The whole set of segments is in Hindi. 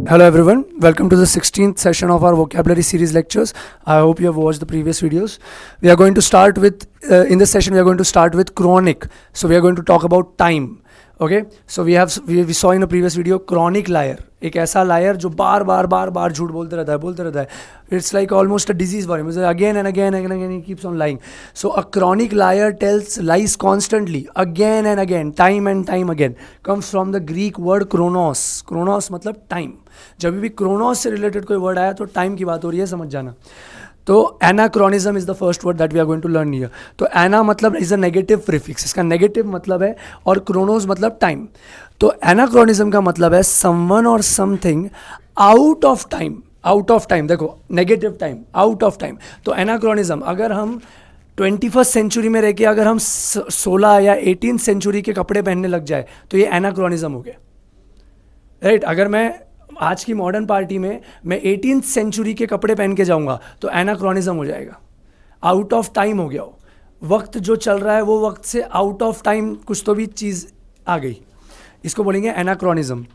Hello everyone, welcome to the 16th session of our vocabulary series lectures. I hope you have watched the previous videos. We are going to start with, in this session we are going to start with chronic. So we are going to talk about time. Okay, so we saw in a previous video chronic liar. एक ऐसा liar जो बार बार झूठ बोलते रहता है. It's like almost a disease for him. Again and again he keeps on lying. So a chronic liar tells lies constantly, again and again, time and time again. Comes from the Greek word chronos. Chronos मतलब time. जब भी chronos से related कोई word आया तो time की बात हो रही है, समझ जाना. तो anachronism is the first word that we are going to learn here. तो ana मतलब is a negative prefix, इसका negative मतलब है, और chronos मतलब time. तो anachronism का मतलब है someone or something out of time. देखो negative time, out of time. तो anachronism, अगर हम 21st सेंचुरी में रह के अगर हम 16 या 18th सेंचुरी के कपड़े पहनने लग जाए तो ये anachronism हो गया, राइट. अगर मैं आज की मॉडर्न पार्टी में मैं 18th सेंचुरी के कपड़े पहन के जाऊंगा तो एनाक्रोनिज्म हो जाएगा, आउट ऑफ टाइम हो गया. वक्त जो चल रहा है वो वक्त से आउट ऑफ टाइम कुछ तो भी चीज़ आ गई, इसको बोलेंगे एनाक्रोनिज्म.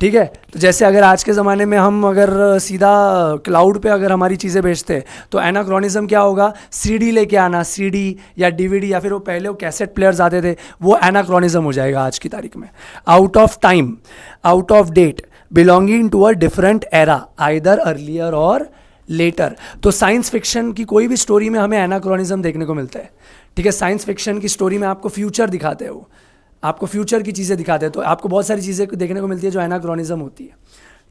ठीक है. तो जैसे अगर आज के ज़माने में हम अगर सीधा क्लाउड पे अगर हमारी चीज़ें भेजते हैं तो एनाक्रोनिज्म क्या होगा, सीडी लेके आना, सीडी या डीवीडी या फिर वो पहले वो कैसेट प्लेयर्स आते थे, वो एनाक्रोनिज्म हो जाएगा आज की तारीख में. Out of time, out of date, belonging to a different era, either earlier or later. तो साइंस फिक्शन की कोई भी स्टोरी में हमें एनाक्रोनिज्म देखने को मिलता है. ठीक है. साइंस फिक्शन की स्टोरी में आपको फ्यूचर दिखाते हैं, वो आपको फ्यूचर की चीज़ें दिखाते हैं, तो आपको बहुत सारी चीज़ें देखने को मिलती है जो एनाक्रोनिज्म होती है.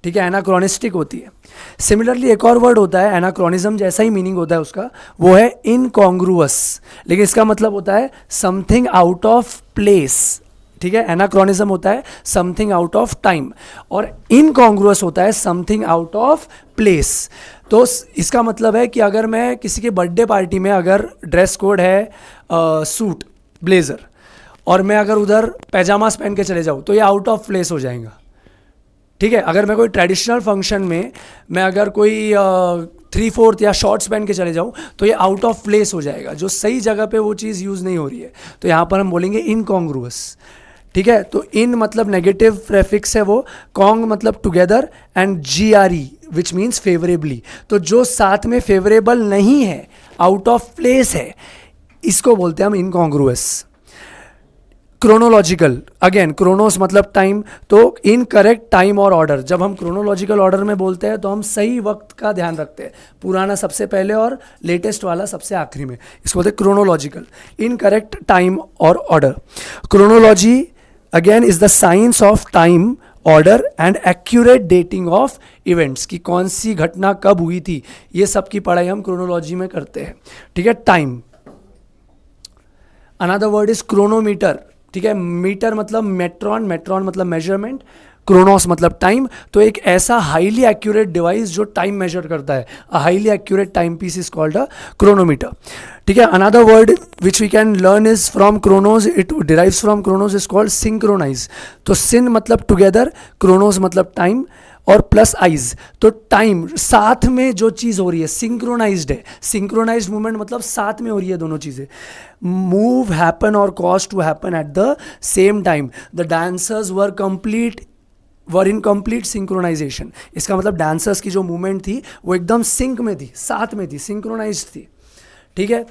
ठीक है, एनाक्रोनिस्टिक होती है. सिमिलरली एक और वर्ड होता है एनाक्रोनिज्म, जैसा ही मीनिंग होता है उसका, वो है इनकॉन्ग्रुअस, लेकिन इसका मतलब होता है समथिंग आउट ऑफ प्लेस. ठीक है. एनाक्रोनिज्म होता है समथिंग आउट ऑफ टाइम और इनकॉन्ग्रुअस होता है समथिंग आउट ऑफ प्लेस. तो इसका मतलब है कि अगर मैं किसी के बर्थडे पार्टी में अगर ड्रेस कोड है सूट ब्लेजर और मैं अगर उधर पैजामास पहन के चले जाऊँ तो ये आउट ऑफ प्लेस हो जाएगा. ठीक है. अगर मैं कोई ट्रेडिशनल फंक्शन में मैं अगर कोई 3/4 या शॉर्ट्स पहन के चले जाऊँ तो ये आउट ऑफ प्लेस हो जाएगा, जो सही जगह पे वो चीज़ यूज़ नहीं हो रही है. तो यहाँ पर हम बोलेंगे इनकॉन्ग्रुअस. ठीक है. तो इन मतलब नेगेटिव प्रेफिक्स है वो, कॉन्ग मतलब together and GRE which means favourably. तो जो साथ में फेवरेबल नहीं है, आउट ऑफ प्लेस है, इसको बोलते हैं हम इनकॉन्ग्रुअस. क्रोनोलॉजिकल, अगेन क्रोनोस मतलब टाइम, तो इनकरेक्ट टाइम और ऑर्डर. जब हम क्रोनोलॉजिकल ऑर्डर में बोलते हैं तो हम सही वक्त का ध्यान रखते हैं, पुराना सबसे पहले और लेटेस्ट वाला सबसे आखिरी में, इसको बोलते हैं क्रोनोलॉजिकल. इनकरेक्ट टाइम और order. Chronology again is the science of time, order and accurate dating of events, की कौन सी घटना कब हुई थी, ये सब की पढ़ाई हम क्रोनोलॉजी में करते हैं. ठीक है. Time. Another word is chronometer. ठीक है. मीटर मतलब मेट्रॉन, मेट्रॉन मतलब मेजरमेंट, क्रोनोस मतलब टाइम. तो एक ऐसा हाईली एक्यूरेट डिवाइस जो टाइम मेजर करता है, a highly accurate time piece is called a chronometer. ठीक है. Another word which we can learn is from chronos, it derives from chronos, is called synchronize. तो सिन मतलब टुगेदर, क्रोनोस मतलब टाइम और प्लस आइज. तो टाइम साथ में जो चीज़ हो रही है सिंक्रोनाइज्ड है. सिंक्रोनाइज्ड मूवमेंट मतलब साथ में हो रही है दोनों चीज़ें. मूव, हैपन और cause to happen at the same time. The dancers were in complete synchronization. इसका मतलब डांसर्स की जो मूवमेंट थी वो एकदम सिंक में थी, साथ में थी, सिंक्रोनाइज्ड थी. ठीक है.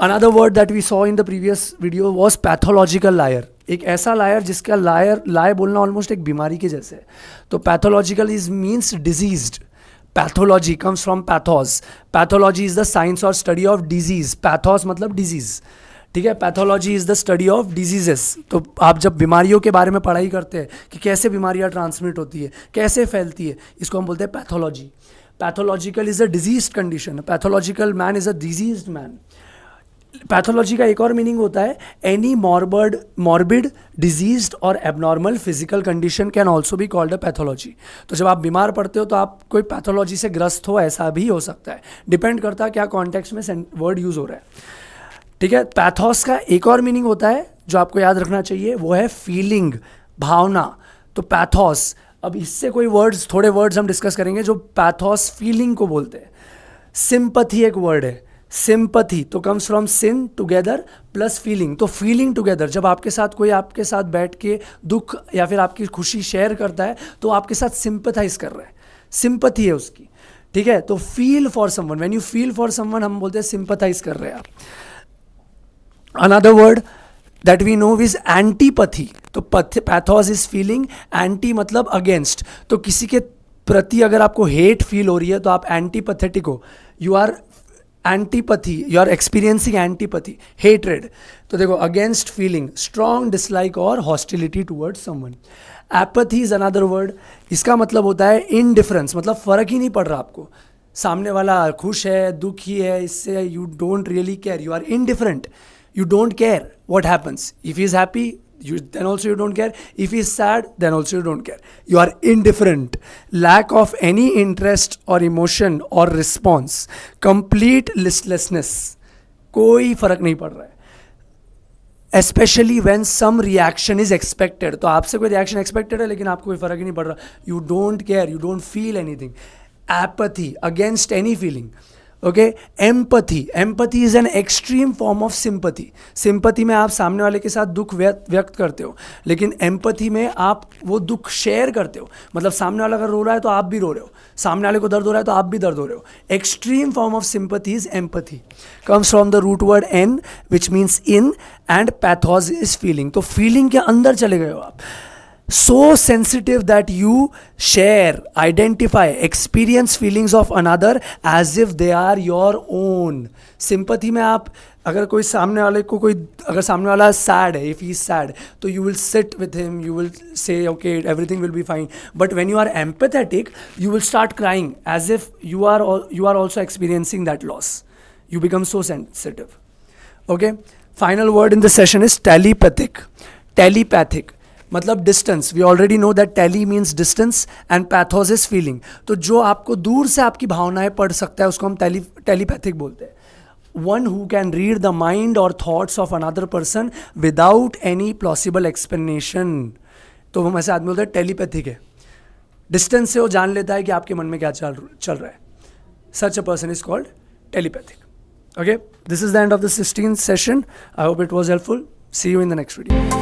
Another word that we saw in the previous video was pathological liar. एक ऐसा लायर जिसका लायर बोलना ऑलमोस्ट एक बीमारी के जैसे है. तो pathological is means diseased. Pathology comes from pathos. Pathology is the science और स्टडी ऑफ डिजीज. पैथोस मतलब डिजीज. ठीक है. Pathology is the study of diseases. तो आप जब बीमारियों के बारे में पढ़ाई करते हैं कि कैसे बीमारियां ट्रांसमिट होती है, कैसे फैलती है, इसको हम बोलते हैं pathology. Pathological is a diseased condition. Pathological man is a diseased man. Pathology का एक और मीनिंग होता है एनी मॉर्बिड डिजीज्ड और abnormal physical condition can also be called a pathology. तो जब आप बीमार पड़ते हो तो आप कोई पैथोलॉजी से ग्रस्त हो, ऐसा भी हो सकता है. डिपेंड करता है क्या कॉन्टेक्स्ट में वर्ड यूज हो रहा है. ठीक है. पैथोस का एक और मीनिंग होता है जो आपको याद रखना चाहिए, वो है फीलिंग, भावना. तो पैथोस, अब इससे कोई वर्ड्स, थोड़े वर्ड्स हम डिस्कस करेंगे जो पैथोस फीलिंग को बोलते हैं. सिंपथी एक वर्ड है. सिंपथी तो comes from syn together plus feeling, तो फीलिंग टुगेदर, जब आपके साथ कोई आपके साथ बैठ के दुख या फिर आपकी खुशी शेयर करता है तो आपके साथ सिंपथाइज कर रहा है, सिंपथी है उसकी, ठीक है। तो feel for someone, when you feel for someone हम बोलते हैं सिंपथाइज कर रहे हैं आप। Another word that we know is antipathy, तो पैथोस इज फीलिंग, एंटी मतलब अगेंस्ट, तो किसी के प्रति अगर आपको हेट फील हो रही है तो आप एंटीपैथेटिक हो, you are antipathy, you are experiencing antipathy, hatred. तो देखो अगेंस्ट फीलिंग, स्ट्रॉन्ग डिसलाइक और hostility towards someone. Apathy is another word, इसका मतलब होता है इनडिफरेंस, मतलब फर्क ही नहीं पड़ रहा आपको, सामने वाला खुश है दुखी है, इससे you don't really care, you are indifferent, you don't care what happens. If he is happy, then also you don't care. If he is sad, then also you don't care. You are indifferent. Lack of any interest or emotion or response. Complete listlessness. कोई फर्क नहीं पड़ रहा है. Especially when some reaction is expected. तो आपसे कोई reaction expected है लेकिन आपको कोई फर्क ही नहीं पड़ रहा. You don't care. You don't feel anything. Apathy, against any feeling. Okay, empathy is an extreme form of sympathy. Sympathy में आप सामने वाले के साथ दुख व्यक्त करते हो, लेकिन एम्पथी में आप वो दुख शेयर करते हो, मतलब सामने वाला अगर रो रहा है तो आप भी रो रहे हो, सामने वाले को दर्द हो रहा है तो आप भी दर्द हो रहे हो। Extreme form of sympathy is empathy, comes from the root word en which means in, and pathos is feeling, तो फीलिंग के अंदर चले गए हो आप। So sensitive that you share, identify, experience feelings of another as if they are your own. Sympathy में आप अगर कोई सामने वाले को अगर सामने वाला sad है, if he is sad, तो you will sit with him, you will say okay everything will be fine. But when you are empathetic, you will start crying as if you are also experiencing that loss. You become so sensitive. Okay. Final word in this session is telepathic. Telepathic मतलब distance, we already know that tele means distance and pathos is feeling, तो जो आपको दूर से आपकी भावनाएं पढ़ सकता है उसको हम टेलीपैथिक बोलते हैं। One who can read the mind और thoughts of another person without any plausible explanation, तो हम ऐसे आदमी बोलते हैं टेलीपैथिक है, डिस्टेंस से वो जान लेता है कि आपके मन में क्या चल रहा है, such a person is called telepathic. Okay, this is the end of the 16th session, I hope it was helpful, see you in the next video.